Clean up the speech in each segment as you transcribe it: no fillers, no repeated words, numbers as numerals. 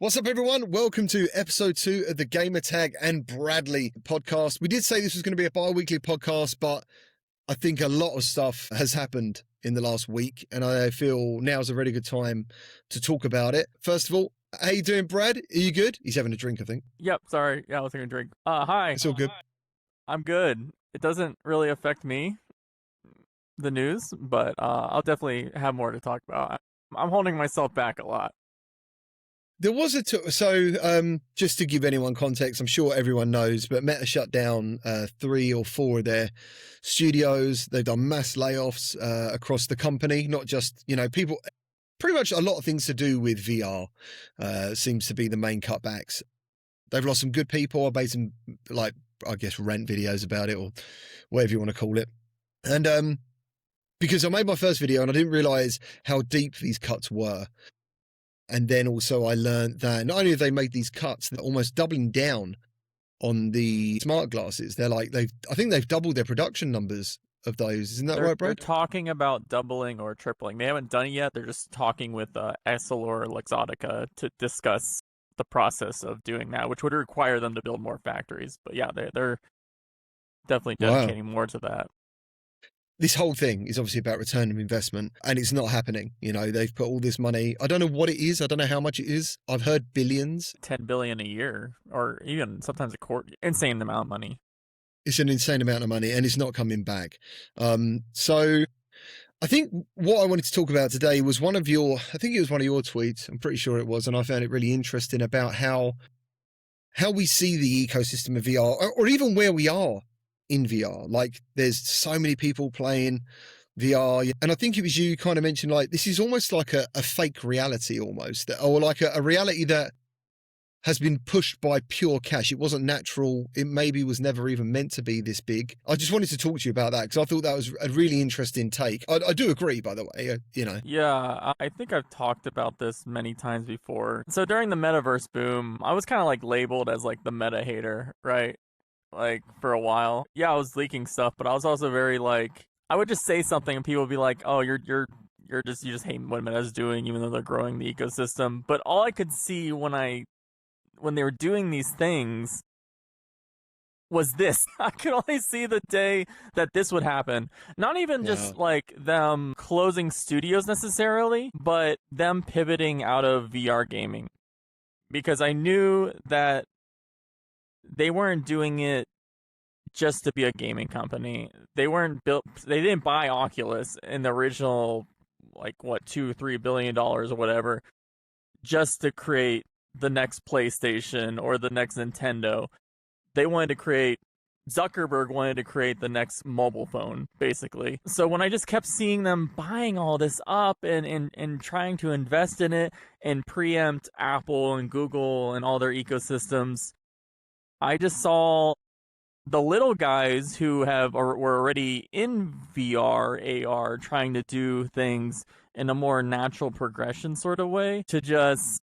What's up, everyone? Welcome to episode 2 of the Gamertag and Bradley podcast. We did say this was going to be a bi-weekly podcast, but I think a lot of stuff has happened in the last week, and I feel now's a really good time to talk about it. First of all, how you doing, Brad? Are you good? He's having a drink, I think. Yep, sorry. Yeah, I was taking a drink. Hi. It's all good. I'm good. It doesn't really affect me, the news, but I'll definitely have more to talk about. I'm holding myself back a lot. There was just to give anyone context, I'm sure everyone knows, but Meta shut down 3 or 4 of their studios. They've done mass layoffs across the company, not just, people, pretty much a lot of things to do with VR seems to be the main cutbacks. They've lost some good people. I made some, rant videos about it or whatever you want to call it. And because I made my first video and I didn't realize how deep these cuts were. And then also I learned that not only have they made these cuts, they're almost doubling down on the smart glasses. I think they've doubled their production numbers of those. Isn't that right, Brad? They're talking about doubling or tripling. They haven't done it yet. They're just talking with Essilor Luxottica to discuss the process of doing that, which would require them to build more factories. But yeah, they're definitely dedicating more to that. This whole thing is obviously about return of investment, and it's not happening. They've put all this money. I don't know what it is. I don't know how much it is. I've heard billions. 10 billion a year, or even sometimes a quarter. Insane amount of money. It's an insane amount of money, and it's not coming back. So I think what I wanted to talk about today was one of your tweets. I'm pretty sure it was, and I found it really interesting about how we see the ecosystem of VR, or even where we are in VR. Like, there's so many people playing VR, and I think it was you kind of mentioned, like, this is almost like a fake reality almost, or like a reality that has been pushed by pure cash. It wasn't natural. It maybe was never even meant to be this big. I just wanted to talk to you about that because I thought that was a really interesting take. I do agree, by the way, Yeah, I think I've talked about this many times before. So during the metaverse boom, I was kind of like labeled as like the meta hater, right? Like, for a while. Yeah, I was leaking stuff, but I was also very like, I would just say something and people would be like, oh, you just hate what Meta's doing, even though they're growing the ecosystem. But all I could see when they were doing these things was this. I could only see the day that this would happen. Not even just like them closing studios necessarily, but them pivoting out of VR gaming. Because I knew that they weren't doing it just to be a gaming company. They didn't buy Oculus in the original, $2-3 billion or whatever, just to create the next PlayStation or the next Nintendo. Zuckerberg wanted to create the next mobile phone, basically. So when I just kept seeing them buying all this up and trying to invest in it and preempt Apple and Google and all their ecosystems, I just saw the little guys who were already in VR, AR, trying to do things in a more natural progression sort of way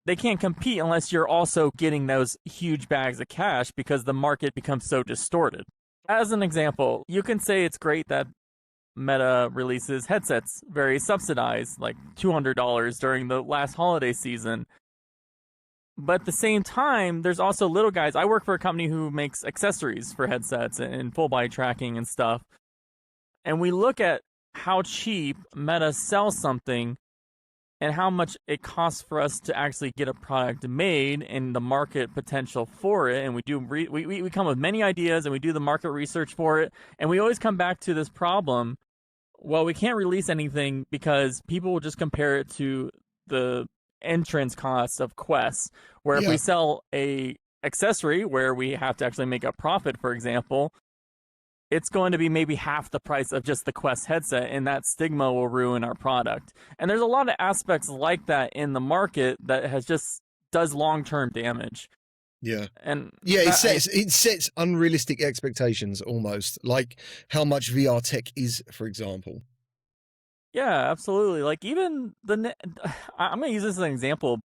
they can't compete unless you're also getting those huge bags of cash because the market becomes so distorted. As an example, you can say it's great that Meta releases headsets very subsidized, like $200 during the last holiday season. But at the same time, there's also little guys. I work for a company who makes accessories for headsets and full body tracking and stuff. And we look at how cheap Meta sells something and how much it costs for us to actually get a product made and the market potential for it. And we come with many ideas and we do the market research for it. And we always come back to this problem. Well, we can't release anything because people will just compare it to the entrance costs of Quests, where if we sell a accessory where we have to actually make a profit, for example, it's going to be maybe half the price of just the Quest headset, and that stigma will ruin our product. And there's a lot of aspects like that in the market that does long-term damage. Yeah. And it sets unrealistic expectations almost, like how much VR tech is, for example. Yeah, absolutely. Like, even I'm going to use this as an example,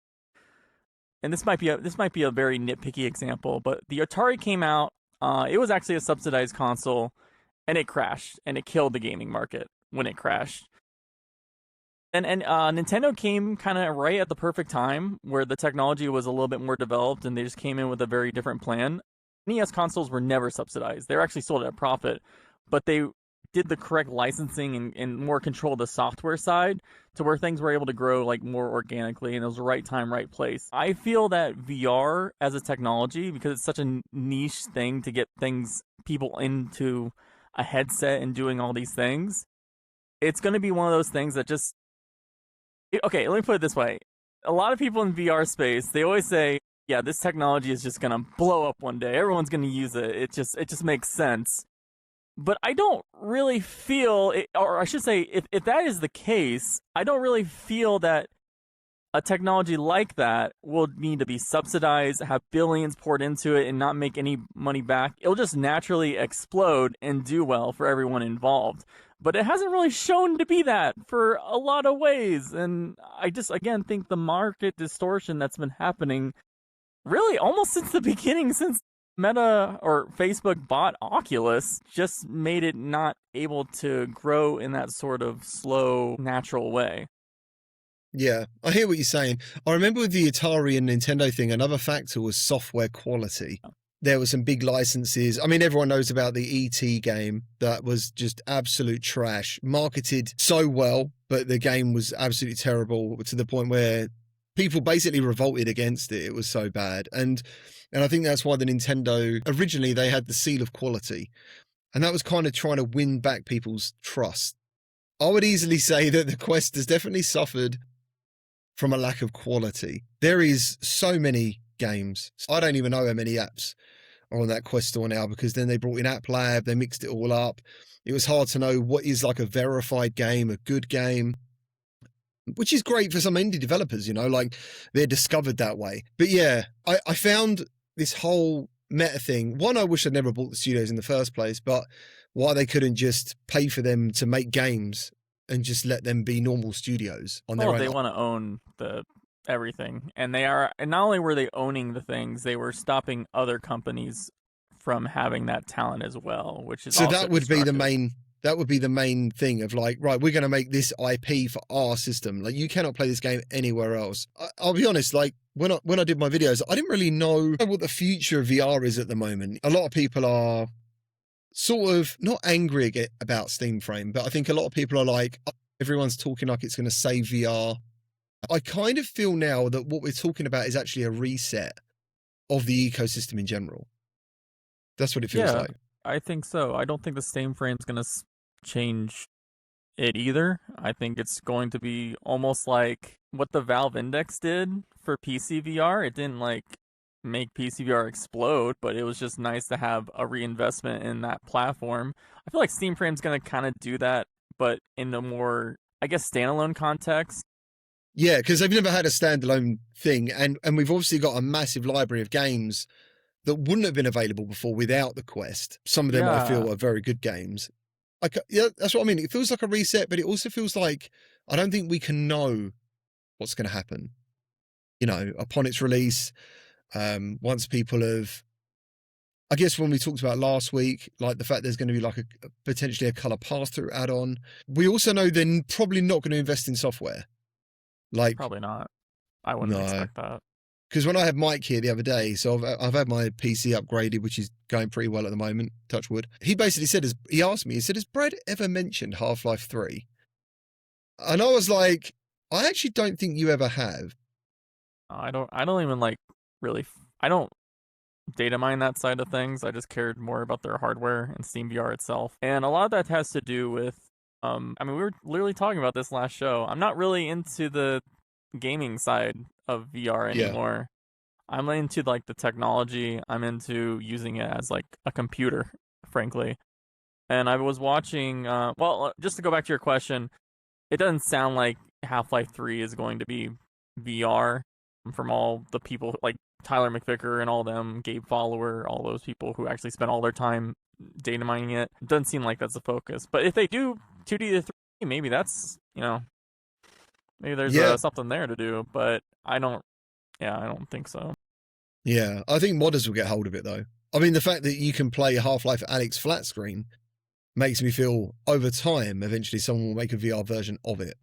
and this might be a very nitpicky example, but the Atari came out. It was actually a subsidized console, and it crashed, and it killed the gaming market when it crashed. And Nintendo came kind of right at the perfect time where the technology was a little bit more developed, and they just came in with a very different plan. NES consoles were never subsidized; they were actually sold at a profit, but they did the correct licensing and more control of the software side to where things were able to grow like more organically, and it was the right time, right place. I feel that VR as a technology, because it's such a niche thing to get people into a headset and doing all these things, it's going to be one of those things that just okay, let me put it this way. A lot of people in VR space, they always say, yeah, this technology is just going to blow up one day. Everyone's going to use it. It just makes sense. But I don't really feel it, or I should say, if that is the case, I don't really feel that a technology like that will need to be subsidized, have billions poured into it, and not make any money back. It'll just naturally explode and do well for everyone involved. But it hasn't really shown to be that for a lot of ways. And I just, again, think the market distortion that's been happening really almost since the beginning, since Meta or Facebook bought Oculus, just made it not able to grow in that sort of slow, natural way. Yeah, I hear what you're saying. I remember with the Atari and Nintendo thing, another factor was software quality. There were some big licenses. I mean, everyone knows about the EP game that was just absolute trash, marketed so well, but the game was absolutely terrible to the point where people basically revolted against it. It was so bad. And I think that's why the Nintendo, originally they had the seal of quality, and that was kind of trying to win back people's trust. I would easily say that the Quest has definitely suffered from a lack of quality. There is so many games. I don't even know how many apps are on that Quest store now, because then they brought in App Lab, they mixed it all up. It was hard to know what is like a verified game, a good game, which is great for some indie developers, you know, like they're discovered that way. But yeah, I found this whole meta thing. One, I wish I'd never bought the studios in the first place, but why they couldn't just pay for them to make games and just let them be normal studios on their own. They want to own everything, and they are. And not only were they owning the things, they were stopping other companies from having that talent as well, which is so also that would be the destructive. main thing of like, right, we're going to make this IP for our system. Like, you cannot play this game anywhere else. I'll be honest, like when I did my videos, I didn't really know what the future of VR is at the moment. A lot of people are sort of not angry about Steam Frame, but I think a lot of people are like, everyone's talking like it's going to save VR. I kind of feel now that what we're talking about is actually a reset of the ecosystem in general. That's what it feels like. I think so. I don't think the Steam Frame's going to change it either. I think it's going to be almost like what the Valve Index did for PC VR. It didn't like make PC VR explode, but it was just nice to have a reinvestment in that platform. I feel like Steam Frame's going to kind of do that, but in the more, I guess, standalone context. Yeah, because they've never had a standalone thing, and we've obviously got a massive library of games that wouldn't have been available before without the Quest. Some of them I feel are very good games. Yeah, that's what I mean. It feels like a reset, but it also feels like I don't think we can know what's going to happen, you know, upon its release. Once people have, I guess when we talked about last week, like the fact there's going to be like potentially a color pass-through add-on. We also know they're probably not going to invest in software. Like, probably not. I wouldn't expect that. Because when I had Mike here the other day, so I've had my PC upgraded, which is going pretty well at the moment, touch wood. He basically said, he asked me, he said, has Brad ever mentioned Half-Life 3? And I was like, I actually don't think you ever have. I don't even like really, I don't data mine that side of things. I just cared more about their hardware and Steam VR itself. And a lot of that has to do with, I mean, we were literally talking about this last show. I'm not really into the gaming side of VR anymore. Yeah. I'm into like the technology. I'm into using it as like a computer, frankly. And I was watching, well, just to go back to your question, it doesn't sound like Half-Life 3 is going to be VR from all the people like Tyler McVicker and all them, Gabe Follower, all those people who actually spent all their time data mining it. It doesn't seem like that's the focus. But if they do 2D to 3D, maybe that's, you know, maybe there's something there to do. But I don't think so. Yeah, I think modders will get hold of it though. I mean, the fact that you can play Half-Life Alyx flat screen makes me feel over time, eventually someone will make a VR version of it.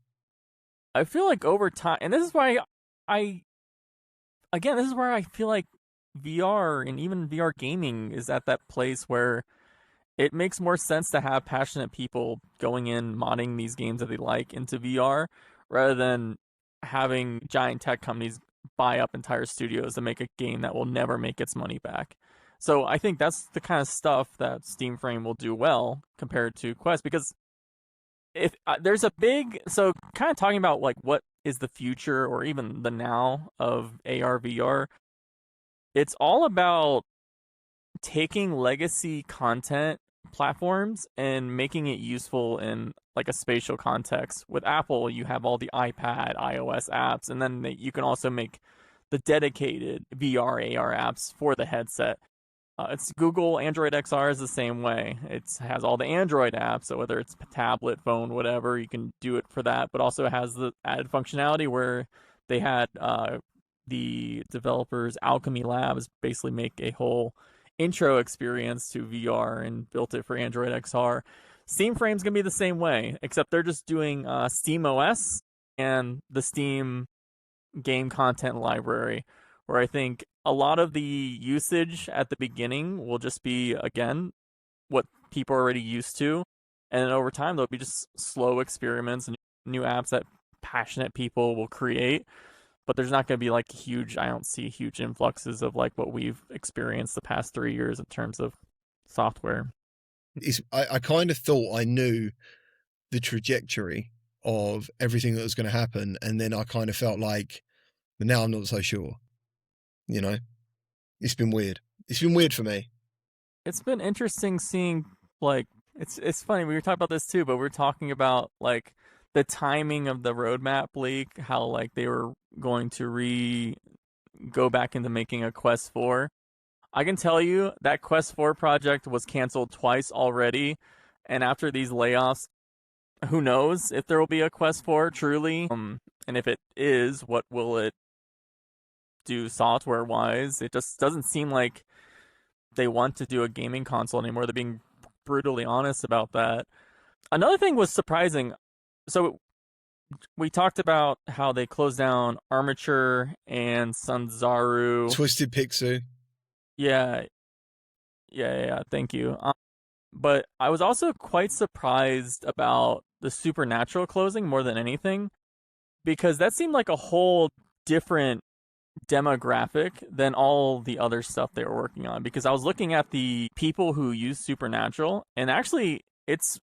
I feel like over time, and this is why I, again, this is where I feel like VR and even VR gaming is at that place where it makes more sense to have passionate people going in modding these games that they like into VR rather than having giant tech companies buy up entire studios to make a game that will never make its money back. So I think that's the kind of stuff that Steam Frame will do well compared to Quest, because if there's a big, so kind of talking about like what is the future or even the now of AR VR, it's all about taking legacy content platforms and making it useful in like a spatial context. With Apple, you have all the iPad, iOS apps, and then you can also make the dedicated VR AR apps for the headset. It's Google Android XR is the same way. It has all the Android apps, so whether it's tablet, phone, whatever, you can do it for that. But also it has the added functionality where they had the developers Alchemy Labs basically make a whole intro experience to VR and built it for Android XR. Steam Frame's gonna be the same way, except they're just doing Steam OS and the Steam game content library, where I think a lot of the usage at the beginning will just be, again, what people are already used to. And then over time, there'll be just slow experiments and new apps that passionate people will create. But there's not going to be like I don't see huge influxes of like what we've experienced the past 3 years in terms of software. I kind of thought I knew the trajectory of everything that was going to happen. And then I kind of felt like, now I'm not so sure. You know, it's been weird. It's been weird for me. It's been interesting seeing, like, it's funny, we were talking about this too, but we were talking about like the timing of the roadmap leak, how like they were going to go back into making a Quest 4. I can tell you that Quest 4 project was canceled twice already, and after these layoffs, who knows if there will be a Quest 4 truly, and if it is, what will it do software wise? It just doesn't seem like they want to do a gaming console anymore. They're being brutally honest about that. Another thing was surprising. So we talked about how they closed down Armature and Sanzaru. Twisted Pixel. Yeah. Thank you. But I was also quite surprised about the Supernatural closing more than anything, because that seemed like a whole different demographic than all the other stuff they were working on. Because I was looking at the people who use Supernatural, and actually it's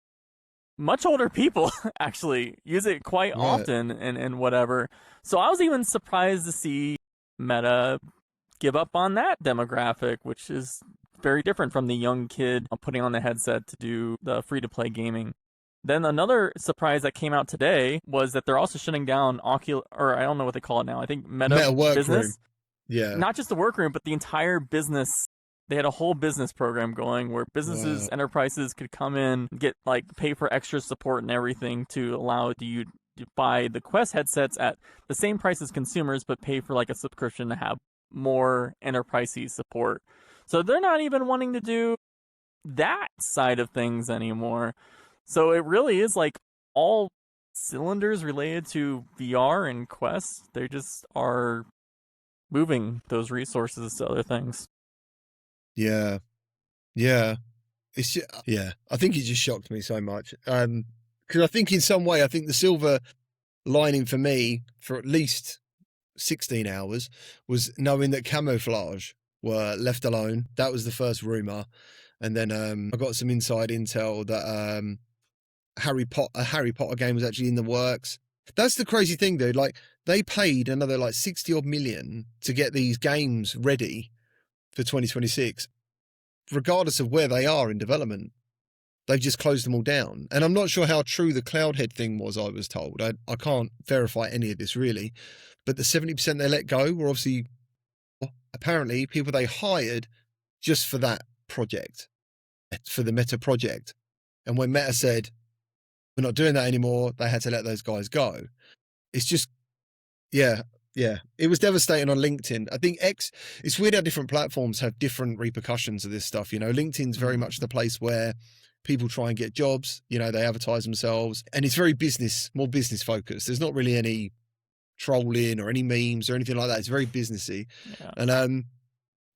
much older people actually use it quite often and whatever. So I was even surprised to see Meta give up on that demographic, which is very different from the young kid putting on the headset to do the free-to-play gaming. Then another surprise that came out today was that they're also shutting down or I don't know what they call it now. I think Meta Business. Room. Yeah. Not just the workroom, but the entire business. They had a whole business program going where businesses, enterprises could come in, pay for extra support and everything to allow you to buy the Quest headsets at the same price as consumers, but pay for like a subscription to have more enterprisey support. So they're not even wanting to do that side of things anymore. So it really is like all cylinders related to VR and Quest. They just are moving those resources to other things. Yeah. It's just, I think it just shocked me so much. Because I think in some way, the silver lining for me for at least 16 hours was knowing that Camouflage were left alone. That was the first rumor. And then I got some inside intel that a Harry Potter game was actually in the works. That's the crazy thing, dude. Like, they paid another like 60 odd million to get these games ready for 2026, regardless of where they are in development. They've just closed them all down. And I'm not sure how true the Cloudhead thing was, I was told. I can't verify any of this really. But the 70% they let go were obviously, apparently, people they hired just for that project, for the Meta project. And when Meta said, we're not doing that anymore, they had to let those guys go. It's just, yeah. It was devastating on LinkedIn. I think it's weird how different platforms have different repercussions of this stuff. You know, LinkedIn's very much the place where people try and get jobs, you know, they advertise themselves, and it's very more business focused. There's not really any trolling or any memes or anything like that. It's very businessy. Yeah. And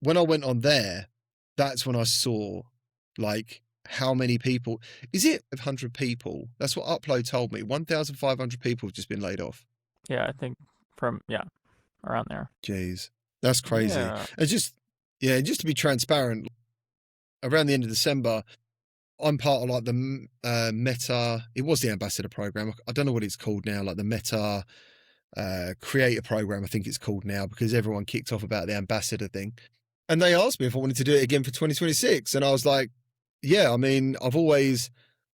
when I went on there, that's when I saw like how many people. Is it 100 people? That's what Upload told me. 1,500 people have just been laid off. Yeah, I think around there. Jeez, that's crazy. Yeah. And just to be transparent, around the end of December, I'm part of like the Meta. It was the ambassador program. I don't know what it's called now, like the Meta creator program, I think it's called now, because everyone kicked off about the ambassador thing. And they asked me if I wanted to do it again for 2026. And I was like, yeah, I mean, I've always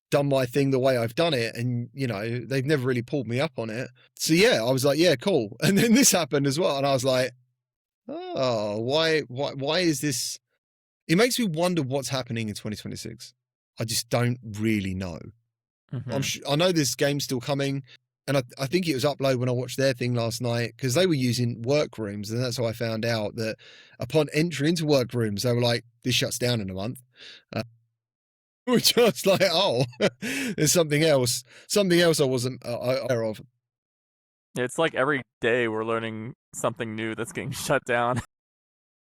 done my thing the way I've done it. And, you know, they've never really pulled me up on it. So yeah, I was like, yeah, cool. And then this happened as well. And I was like, oh, why is this? It makes me wonder what's happening in 2026. I just don't really know. I know this game's still coming. And I think it was Upload when I watched their thing last night, because they were using workrooms. And that's how I found out that upon entry into workrooms, they were like, this shuts down in a month. Which I was like, oh, there's something else I wasn't aware of. It's like every day we're learning something new that's getting shut down.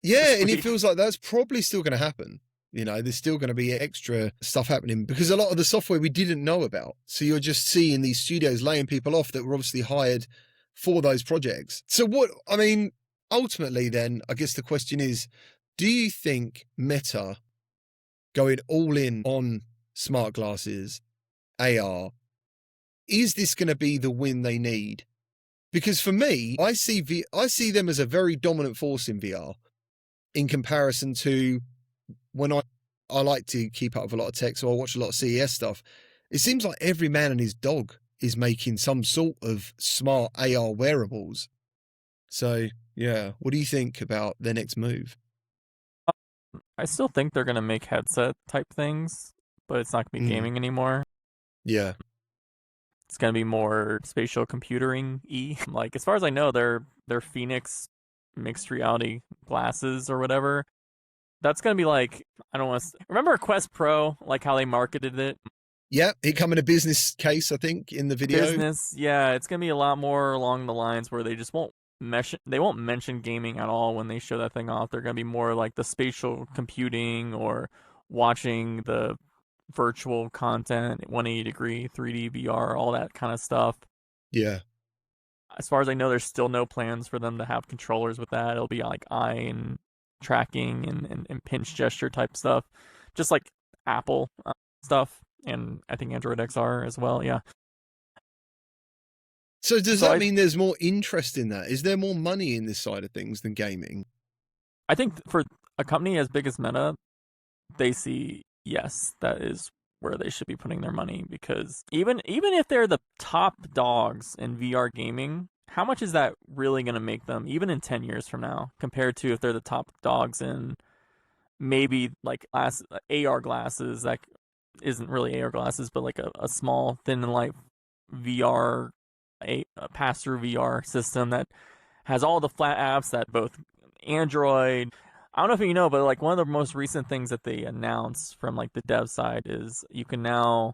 Yeah, and it feels like that's probably still going to happen. You know, there's still going to be extra stuff happening because a lot of the software we didn't know about. So you're just seeing these studios laying people off that were obviously hired for those projects. So ultimately then, I guess the question is, do you think Meta going all in on smart glasses, AR, is this going to be the win they need? Because for me, I see them as a very dominant force in VR in comparison to when I like to keep up with a lot of tech, so I watch a lot of CES stuff. It seems like every man and his dog is making some sort of smart AR wearables. So, yeah, what do you think about their next move? I still think they're going to make headset type things, but it's not going to be gaming anymore. Yeah. It's going to be more spatial computing-y. Like, as far as I know, they're Phoenix mixed reality glasses or whatever. That's going to be like, I don't want to... Remember Quest Pro, like how they marketed it? Yeah, it come in a business case, I think, in the video. Business, yeah. It's going to be a lot more along the lines where they just won't mention gaming at all when they show that thing off. They're going to be more like the spatial computing or watching the virtual content, 180-degree, 3D VR, all that kind of stuff. Yeah. As far as I know, there's still no plans for them to have controllers with that. It'll be like eye and tracking and pinch gesture type stuff, just like Apple stuff, and I think Android XR as well. Yeah. So does that mean there's more interest in that? Is there more money in this side of things than gaming? I think for a company as big as Meta, they see, yes, that is where they should be putting their money, because even if they're the top dogs in VR gaming, how much is that really going to make them, even in 10 years from now, compared to if they're the top dogs in maybe like AR glasses that isn't really AR glasses, but like a small, thin and light VR, a pass-through VR system that has all the flat apps that both Android... I don't know if you know, but like one of the most recent things that they announced from like the dev side is you can now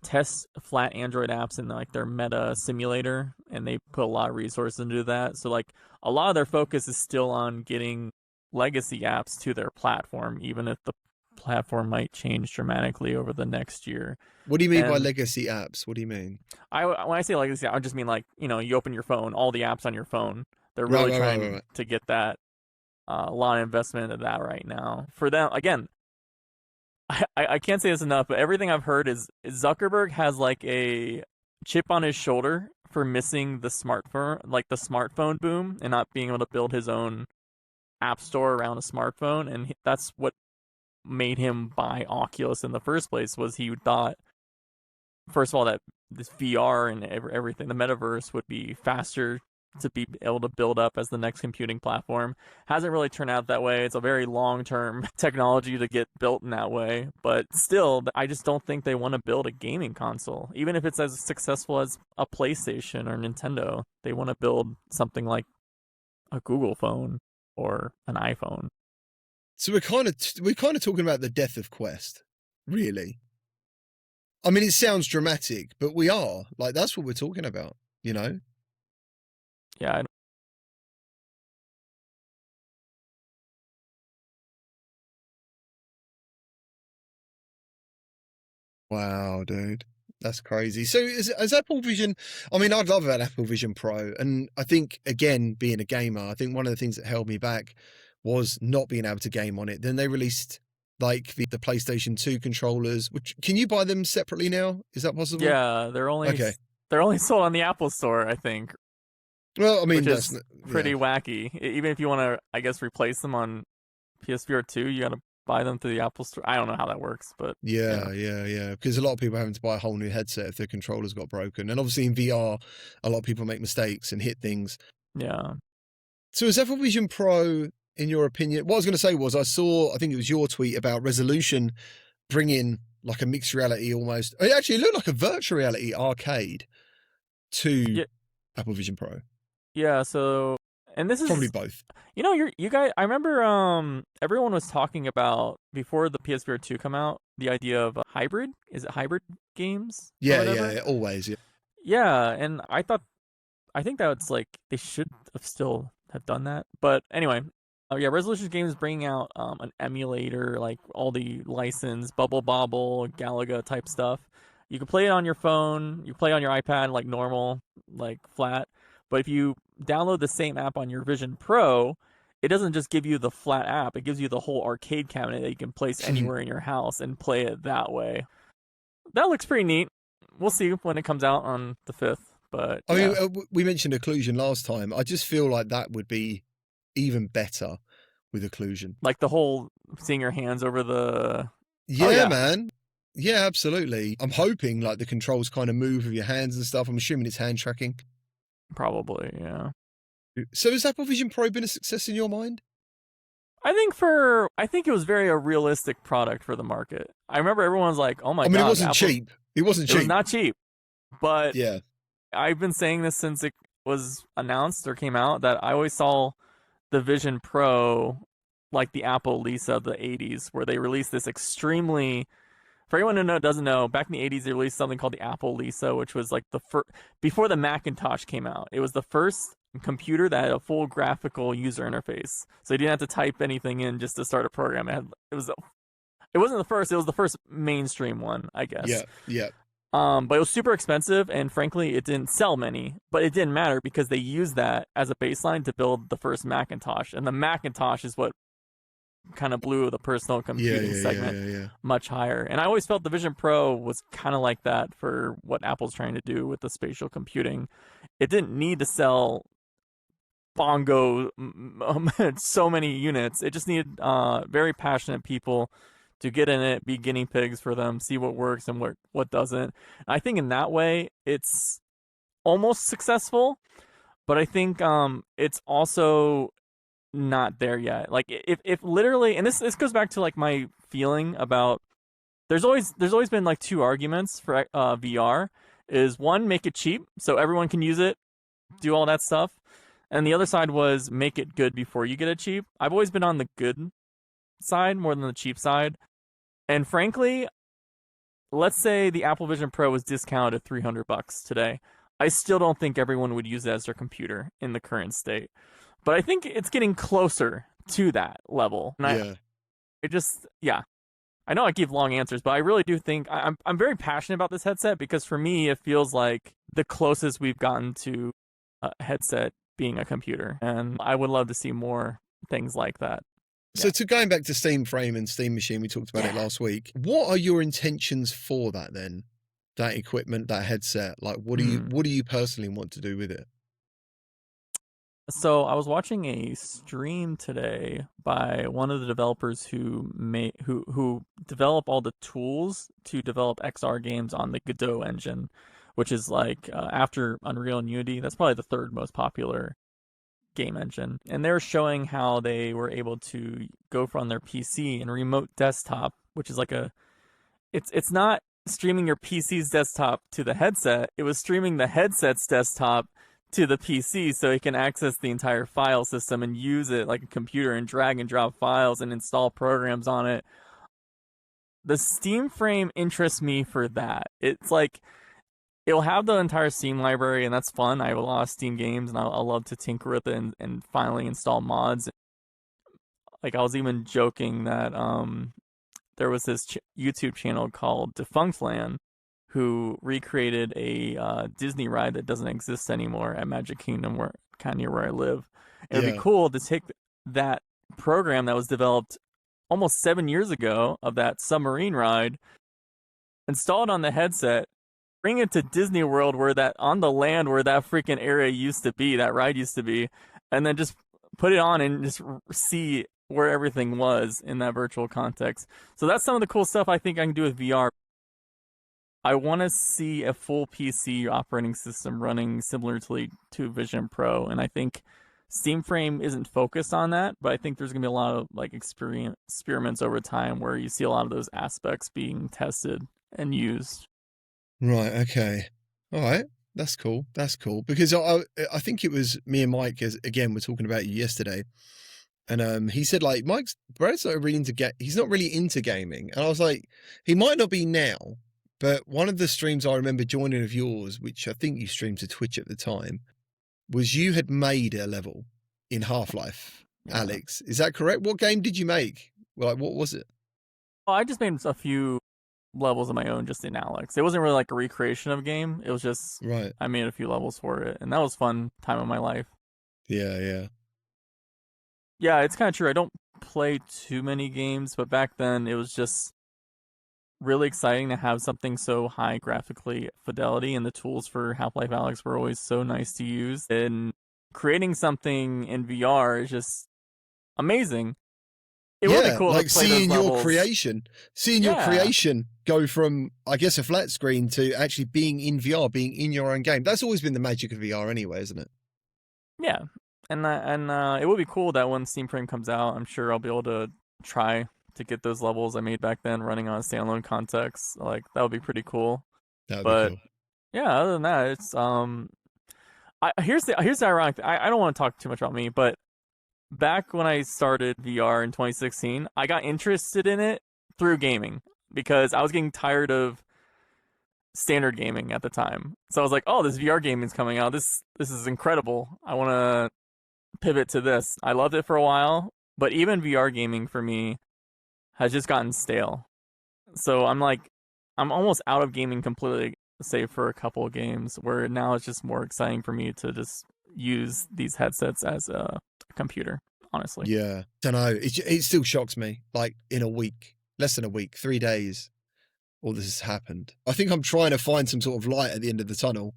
test flat Android apps in like their Meta simulator, and they put a lot of resources into that. So like a lot of their focus is still on getting legacy apps to their platform, even if the platform might change dramatically over the next year. What do you mean by legacy apps? What do you mean? When I say legacy, I just mean like, you know, you open your phone, all the apps on your phone. They're really trying to get that. A lot of investment into that right now. For them, again, I can't say this enough, but everything I've heard is Zuckerberg has like a chip on his shoulder for missing the smartphone boom and not being able to build his own app store around a smartphone. And that's what made him buy Oculus in the first place, was he thought, first of all, that this VR and everything, the metaverse, would be faster to be able to build up as the next computing platform. Hasn't really turned out that way. It's a very long-term technology to get built in that way, but still, I just don't think they want to build a gaming console. Even if it's as successful as a PlayStation or Nintendo, they want to build something like a Google phone or an iPhone. So we're kind of talking about the death of Quest, really. I mean, it sounds dramatic, but we are. Like, that's what we're talking about, you know? Yeah, Wow, dude. That's crazy. So is Apple Vision, I mean, I'd love an Apple Vision Pro. And I think, again, being a gamer, I think one of the things that held me back was not being able to game on it. Then they released like the PlayStation 2 controllers, which can you buy them separately now? Is that possible? yeah, they're Okay. only sold on the Apple Store, I think, Well, I mean, which that's, is yeah. pretty wacky. Even if you want to, I guess, replace them on PSVR 2, you got to buy them through the Apple Store. I don't know how that works, but Yeah. Because a lot of people are having to buy a whole new headset if their controllers got broken. And obviously in VR, a lot of people make mistakes and hit things. yeah. So is Apple Vision Pro, in your opinion, what I was going to say was I think it was your tweet about Resolution bringing like a mixed reality almost. It actually looked like a virtual reality arcade to Yeah, Apple Vision Pro. yeah, so and this Probably is both. you guys I remember everyone was talking about before the PSVR 2 come out, the idea of a hybrid. Is it hybrid games or whatever? Yeah, always. Yeah. Yeah, and I think that's like they should have still have done that. But anyway, yeah, Resolution Games is bringing out an emulator, like all the licensed Bubble Bobble, Galaga type stuff. You can play it on your phone, you play it on your iPad like normal, like flat. But if you download the same app on your Vision Pro, it doesn't just give you the flat app, it gives you the whole arcade cabinet that you can place anywhere in your house and play it that way. That looks pretty neat. We'll see when it comes out on the 5th. But I yeah. mean, we mentioned occlusion last time. I just feel like that would be even better with occlusion. Like the whole seeing your hands over the. Yeah, Oh yeah, man. Yeah, absolutely. I'm hoping like the controls kind of move with your hands and stuff. I'm assuming it's hand tracking. probably, yeah. So has Apple Vision Pro been a success in your mind? I think it was very a realistic product for the market. I remember everyone's like, "Oh my I mean, god, it wasn't Apple." cheap. It wasn't It was cheap. not cheap, but Yeah. I've been saying this since it was announced or came out that I always saw the Vision Pro like the Apple Lisa of the 80s, where they released this extremely. For anyone who doesn't know, back in the 80s, they released something called the Apple Lisa, which was like the first, before the Macintosh came out. It was the first computer that had a full graphical user interface. So you didn't have to type anything in just to start a program. It wasn't the first, it was the first mainstream one, I guess. Yeah. But it was super expensive, and frankly, it didn't sell many. But it didn't matter because they used that as a baseline to build the first Macintosh. And the Macintosh is what kind of blew the personal computing segment much higher. And I always felt the Vision Pro was kind of like that for what Apple's trying to do with the spatial computing. It didn't need to sell bongo so many units. It just needed very passionate people to get in it, be guinea pigs for them, see what works and what doesn't. I think in that way it's almost successful, but I think it's also not there yet. Like if literally, and this goes back to like my feeling about there's always been like two arguments for VR. Is one, make it cheap so everyone can use it, do all that stuff, and the other side was make it good before you get it cheap. I've always been on the good side more than the cheap side, and frankly, let's say the Apple Vision Pro was discounted at $300 today. I still don't think everyone would use it as their computer in the current state. But I think it's getting closer to that level. And I know I give long answers, but I really do think I'm very passionate about this headset because for me, it feels like the closest we've gotten to a headset being a computer. And I would love to see more things like that. So to going back to Steam Frame and Steam Machine, we talked about it last week. What are your intentions for that then? That equipment, that headset? Like what do you personally want to do with it? So I was watching a stream today by one of the developers who develop all the tools to develop XR games on the Godot engine, which is like after Unreal and Unity, that's probably the third most popular game engine. And they were showing how they were able to go from their PC and remote desktop, which is like it's not streaming your PC's desktop to the headset, it was streaming the headset's desktop to the PC so it can access the entire file system and use it like a computer and drag and drop files and install programs on it the Steam frame interests me for that. It's like it'll have the entire Steam library, and that's fun. I have a lot of Steam games, and I'll love to tinker with it and finally install mods. Like I was even joking that there was this YouTube channel called Defunctland who recreated a Disney ride that doesn't exist anymore at Magic Kingdom, where kind of near where I live. It'd be Yeah. cool to take that program that was developed almost 7 years ago of that submarine ride, install it on the headset, bring it to Disney World where that on the land where that freaking area used to be, that ride used to be, and then just put it on and just see where everything was in that virtual context. So that's some of the cool stuff I think I can do with VR. I want to see a full PC operating system running similarly to Vision Pro, and I think Steam Frame isn't focused on that, but I think there's gonna be a lot of like experiments over time where you see a lot of those aspects being tested and used. Right. Okay. All right. That's cool. That's cool. Because I think it was me and Mike, as again, we're talking about you yesterday. And he said, like, Brad's not really he's not really into gaming. And I was like, he might not be now, but one of the streams I remember joining of yours, which I think you streamed to Twitch at the time, was you had made a level in Half-Life, Yeah. Alex. Is that correct? What game did you make? Like, what was it? Well, I just made a few levels of my own just in Alex. It wasn't really like a recreation of a game. It was just Right. I made a few levels for it, and that was fun time of my life. Yeah, yeah. Yeah, it's kind of true. I don't play too many games, but back then it was just really exciting to have something so high graphically fidelity, and the tools for Half-Life Alyx were always so nice to use. And creating something in VR is just amazing. It would be cool like to play seeing those your levels. seeing your Yeah. creation go from, I guess, a flat screen to actually being in VR, being in your own game. That's always been the magic of VR anyway, isn't it? Yeah, and it would be cool that when Steam Frame comes out, I'm sure I'll be able to try to get those levels I made back then running on a standalone context. Like that would be pretty cool. That would But be cool. yeah, other than that, it's here's the ironic. I don't want to talk too much about me, but back when I started VR in 2016, I got interested in it through gaming because I was getting tired of standard gaming at the time. So I was like, "Oh, this VR gaming is coming out. This is incredible. I want to pivot to this." I loved it for a while, but even VR gaming for me has just gotten stale. So I'm almost out of gaming completely, save for a couple of games where now it's just more exciting for me to just use these headsets as a computer, honestly. Yeah, don't know. It still shocks me. Like in a week, less than a week, 3 days, all this has happened. I think I'm trying to find some sort of light at the end of the tunnel,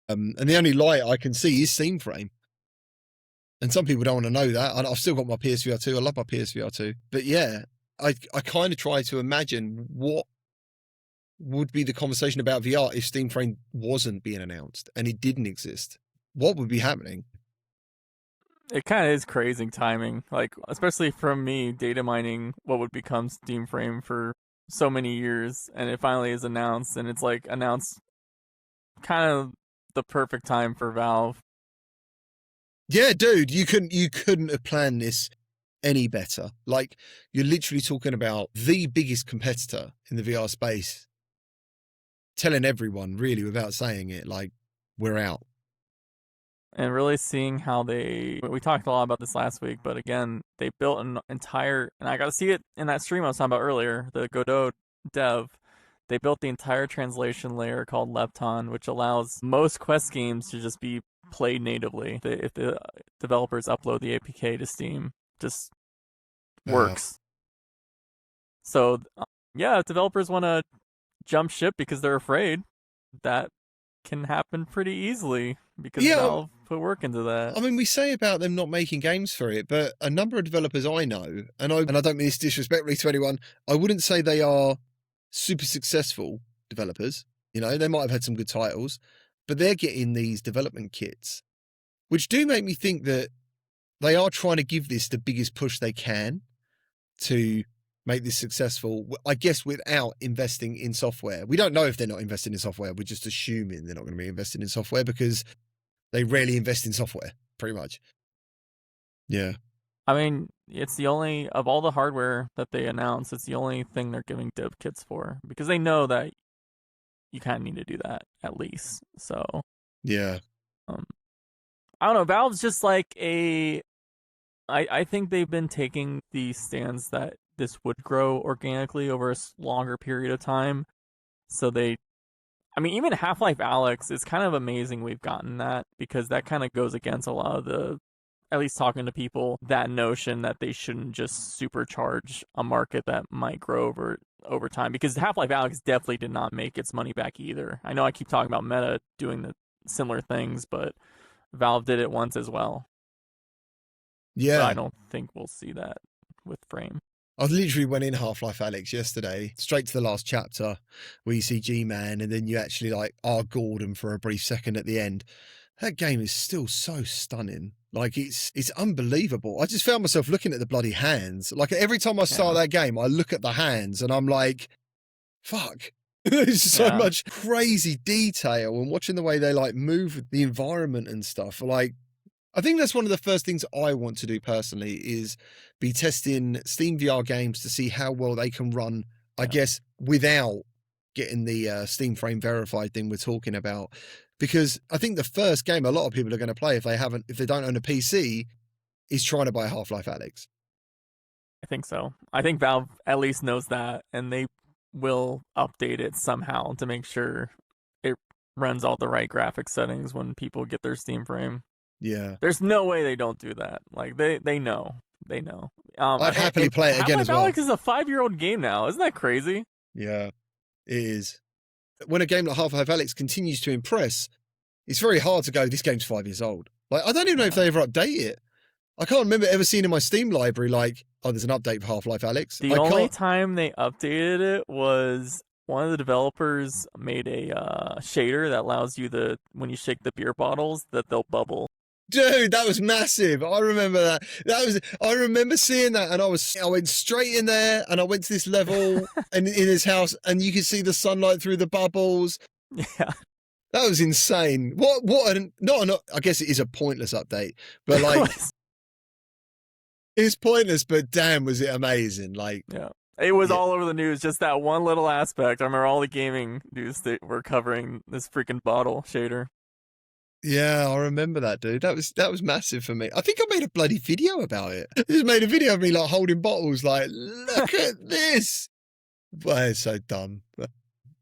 and the only light I can see is Steam Frame. And some people don't want to know that. I've still got my PSVR 2. I love my PSVR 2. But yeah, I kind of try to imagine what would be the conversation about VR if Steam Frame wasn't being announced and it didn't exist. What would be happening? It kind of is crazy timing, like especially from me data mining what would become Steam Frame for so many years, and it finally is announced, and it's like announced kind of the perfect time for Valve. Yeah, dude, you couldn't have planned this any better. Like, you're literally talking about the biggest competitor in the VR space, telling everyone really without saying it, like, we're out. And really seeing how we talked a lot about this last week, but again, they built an entire, and I got to see it in that stream I was talking about earlier, the Godot dev. They built the entire translation layer called Lepton, which allows most Quest games to just be played natively. If the developers upload the APK to Steam, just works. So, yeah, if developers want to jump ship because they're afraid, that can happen pretty easily because Valve put work into that. I mean, we say about them not making games for it, but a number of developers I know, and I don't mean this disrespectfully to anyone, I wouldn't say they are super successful developers. You know, they might have had some good titles, but they're getting these development kits, which do make me think that they are trying to give this the biggest push they can to make this successful, I guess, without investing in software. We don't know if they're not investing in software. We're just assuming they're not going to be investing in software because they rarely invest in software, pretty much. Yeah. I mean, it's the only of all the hardware that they announced, it's the only thing they're giving dev kits for because they know that you kind of need to do that at least. So, Yeah. um, I don't know. Valve's just like I think they've been taking the stance that this would grow organically over a longer period of time. So I mean, even Half-Life Alyx is kind of amazing we've gotten that because that kind of goes against a lot of the, at least talking to people, that notion that they shouldn't just supercharge a market that might grow over time. Because Half-Life Alyx definitely did not make its money back either. I know I keep talking about Meta doing the similar things, but Valve did it once as well. Yeah. But I don't think we'll see that with Frame. I literally went in Half-Life Alyx yesterday, straight to the last chapter where you see G-Man and then you actually like are Gordon for a brief second at the end. That game is still so stunning. Like it's unbelievable. I just found myself looking at the bloody hands. Like every time I start that game, I look at the hands and I'm like, fuck. There's so much crazy detail and watching the way they like move the environment and stuff. Like, I think that's one of the first things I want to do personally is be testing Steam VR games to see how well they can run, I guess, without getting the Steam Frame verified thing we're talking about. Because I think the first game a lot of people are going to play if they don't own a PC is trying to buy Half-Life Alyx. I think so. I think Valve at least knows that, and they will update it somehow to make sure it runs all the right graphic settings when people get their Steam Frame. Yeah. There's no way they don't do that. Like they know. They know. I'd happily play it again as well. Half-Life Alyx is a 5-year-old game now. Isn't that crazy? Yeah, it is. When a game like Half-Life Alyx continues to impress, it's very hard to go, this game's 5 years old. Like, I don't even know if they ever update it. I can't remember ever seeing in my Steam library, like, oh, there's an update for Half-Life Alyx. The only time they updated it was one of the developers made a shader that allows you when you shake the beer bottles, that they'll bubble. Dude, that was massive. I remember that. I remember seeing that, and I went straight in there, and I went to this level and in his house, and you could see the sunlight through the bubbles. Yeah. That was insane. I guess it is a pointless update, but like, it's pointless, but damn, was it amazing. Like, yeah. It was all over the news, just that one little aspect. I remember all the gaming news that were covering this freaking bottle shader. Yeah, I remember that, dude. That was massive for me. I think I made a bloody video about it. I just made a video of me like holding bottles, like, look at this. Well, it's so dumb. But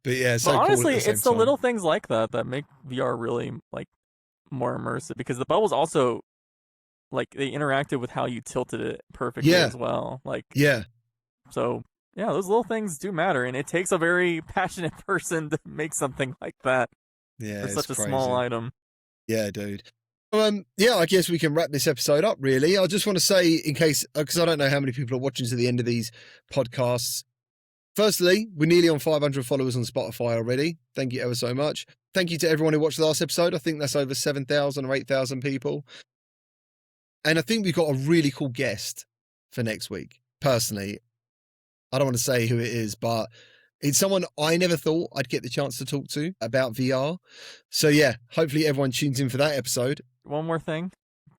yeah, so honestly, cool it's the little things like that make VR really like more immersive, because the bubbles also, like, they interacted with how you tilted it perfectly as well. Like, so yeah, those little things do matter, and it takes a very passionate person to make something like that. Yeah, for such a small item. Yeah, dude. Yeah, I guess we can wrap this episode up, really. I just want to say, in case, because I don't know how many people are watching to the end of these podcasts. Firstly, we're nearly on 500 followers on Spotify already. Thank you ever so much. Thank you to everyone who watched the last episode. I think that's over 7,000 or 8,000 people. And I think we've got a really cool guest for next week. Personally, I don't want to say who it is, but it's someone I never thought I'd get the chance to talk to about VR. So yeah, hopefully everyone tunes in for that episode. One more thing.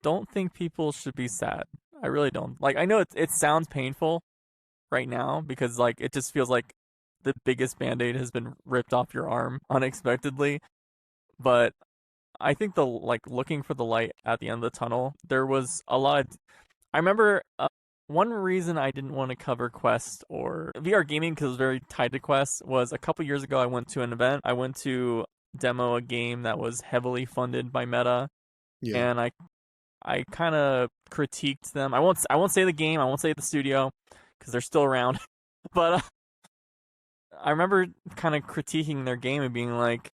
Don't think people should be sad. I really don't. Like, I know it sounds painful right now because, like, it just feels like the biggest Band-Aid has been ripped off your arm unexpectedly. But I think looking for the light at the end of the tunnel, there was a lot. I remember one reason I didn't want to cover Quest or VR gaming, because it was very tied to Quest, was a couple years ago I went to an event. I went to demo a game that was heavily funded by Meta, and I kind of critiqued them. I won't say the game, I won't say the studio, because they're still around. But I remember kind of critiquing their game and being like,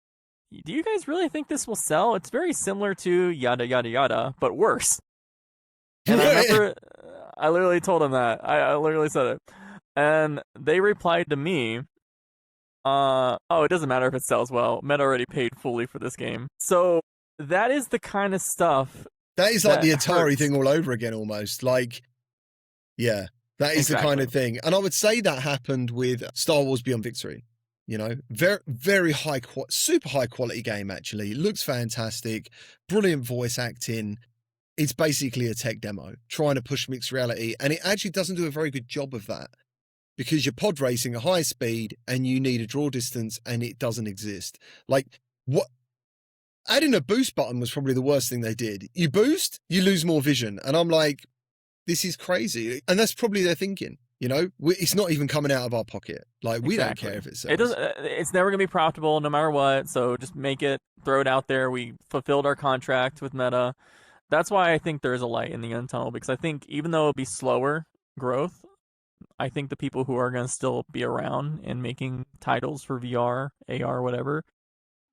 do you guys really think this will sell? It's very similar to yada yada yada, but worse. And I remember I literally told them that. I literally said it. And they replied to me, oh, it doesn't matter if it sells well. Meta already paid fully for this game. So that is the kind of stuff. That is like the Atari thing all over again, almost. Like, yeah, that is the kind of thing. And I would say that happened with Star Wars Beyond Victory. You know, very, very super high quality game, actually. It looks fantastic. Brilliant voice acting. it's basically a tech demo trying to push mixed reality. And it actually doesn't do a very good job of that because you're pod racing at high speed and you need a draw distance and it doesn't exist. Like, what? Adding a boost button was probably the worst thing they did. You boost, you lose more vision. And I'm like, this is crazy. And that's probably their thinking. You know, it's not even coming out of our pocket. Like, we don't care if it sells. It doesn't. It's never going to be profitable no matter what. So just make it, throw it out there. We fulfilled our contract with Meta. That's why I think there is a light in the end tunnel, because I think even though it'll be slower growth, I think the people who are going to still be around and making titles for VR, AR, whatever,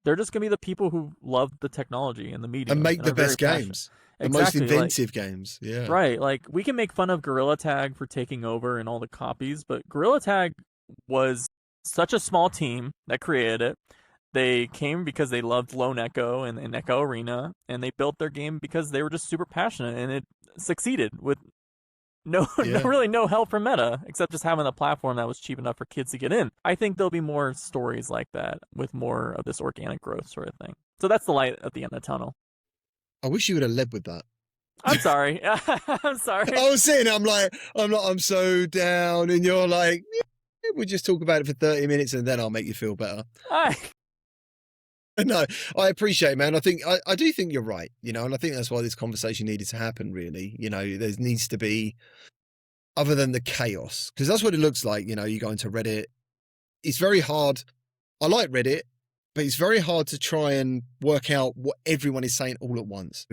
they're just going to be the people who love the technology and the medium. And make the best games. The most inventive games. Yeah. Right. Like, we can make fun of Gorilla Tag for taking over and all the copies, but Gorilla Tag was such a small team that created it. They came because they loved Lone Echo and Echo Arena, and they built their game because they were just super passionate, and it succeeded with really no help from Meta, except just having a platform that was cheap enough for kids to get in. I think there'll be more stories like that with more of this organic growth sort of thing. So that's the light at the end of the tunnel. I wish you would have led with that. I'm sorry. I'm sorry. I was sitting, I'm so down, and you're like, yeah, we'll just talk about it for 30 minutes and then I'll make you feel better. No, I appreciate it, man. I do think you're right, you know, and I think that's why this conversation needed to happen, really. You know, there needs to be, other than the chaos, because that's what it looks like. You know, you go into Reddit. It's very hard. I like Reddit, but it's very hard to try and work out what everyone is saying all at once.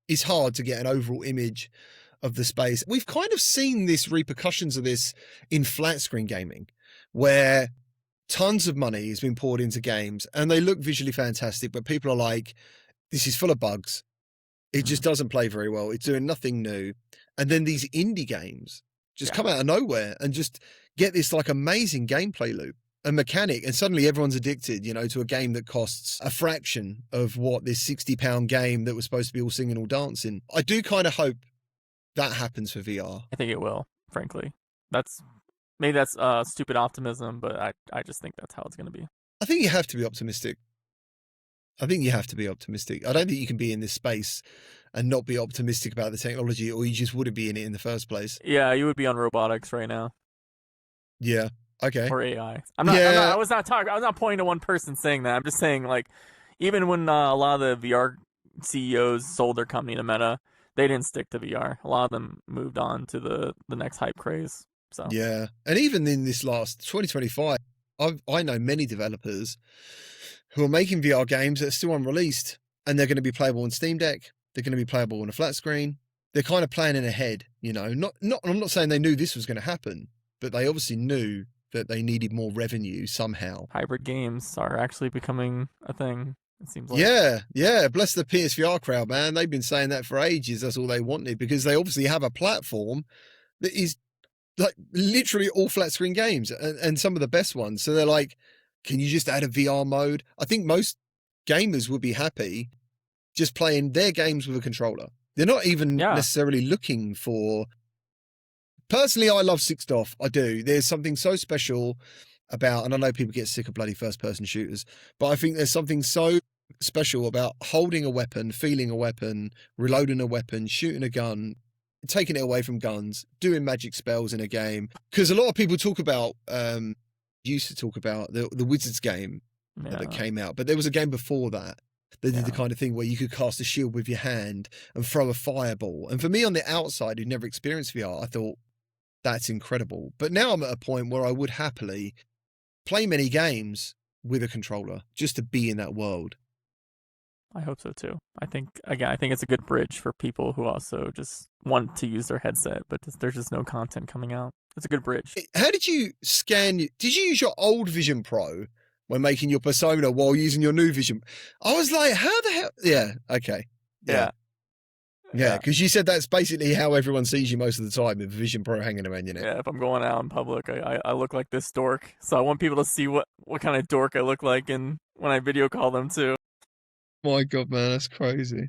It's hard to get an overall image of the space. We've kind of seen this repercussions of this in flat screen gaming, where tons of money has been poured into games and they look visually fantastic, but people are like, this is full of bugs. It just doesn't play very well. It's doing nothing new. And then these indie games just come out of nowhere and just get this like amazing gameplay loop and mechanic. And suddenly everyone's addicted, you know, to a game that costs a fraction of what this £60 game that was supposed to be all singing, all dancing. I do kind of hope that happens for VR. I think it will, frankly. Maybe that's stupid optimism, but I just think that's how it's going to be. I think you have to be optimistic. I don't think you can be in this space and not be optimistic about the technology, or you just wouldn't be in it in the first place. Yeah, you would be on robotics right now. Yeah. Okay. Or AI. I was not pointing to one person saying that. I'm just saying, like, even when a lot of the VR CEOs sold their company to Meta, they didn't stick to VR. A lot of them moved on to the next hype craze. So yeah, and even in this last 2025, I know many developers who are making VR games that are still unreleased, and they're going to be playable on Steam Deck. They're going to be playable on a flat screen. They're kind of planning ahead, you know. I'm not saying they knew this was going to happen, but they obviously knew that they needed more revenue somehow. Hybrid games are actually becoming a thing, it seems like. Yeah. Bless the PSVR crowd, man. They've been saying that for ages. That's all they wanted, because they obviously have a platform that is like literally all flat screen games and some of the best ones. So they're like, can you just add a VR mode? I think most gamers would be happy just playing their games with a controller. They're not even necessarily looking for... Personally, I love Sixed Off. I do. There's something so special about, and I know people get sick of bloody first-person shooters, but I think there's something so special about holding a weapon, feeling a weapon, reloading a weapon, shooting a gun, taking it away from guns, doing magic spells in a game. Because a lot of people used to talk about the Wizards game that came out, but there was a game before that did the kind of thing where you could cast a shield with your hand and throw a fireball. And for me, on the outside, who'd never experienced VR, I thought, that's incredible. But now I'm at a point where I would happily play many games with a controller just to be in that world. I hope so too. I think it's a good bridge for people who also just want to use their headset, but there's just no content coming out. It's a good bridge. How did you did you use your old Vision Pro when making your persona while using your new Vision? I was like, how the hell? Yeah. Okay. Yeah. Yeah, because you said that's basically how everyone sees you most of the time, with Vision Pro hanging around your neck. Yeah, if I'm going out in public, I look like this dork. So I want people to see what kind of dork I look like when I video call them too. My God, man, that's crazy.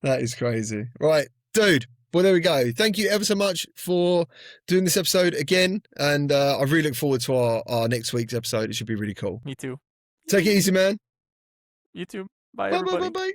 That is crazy. Right, dude. Well, there we go. Thank you ever so much for doing this episode again. And I really look forward to our next week's episode. It should be really cool. Me too. Take it easy, man. You too. Bye, everybody. Bye.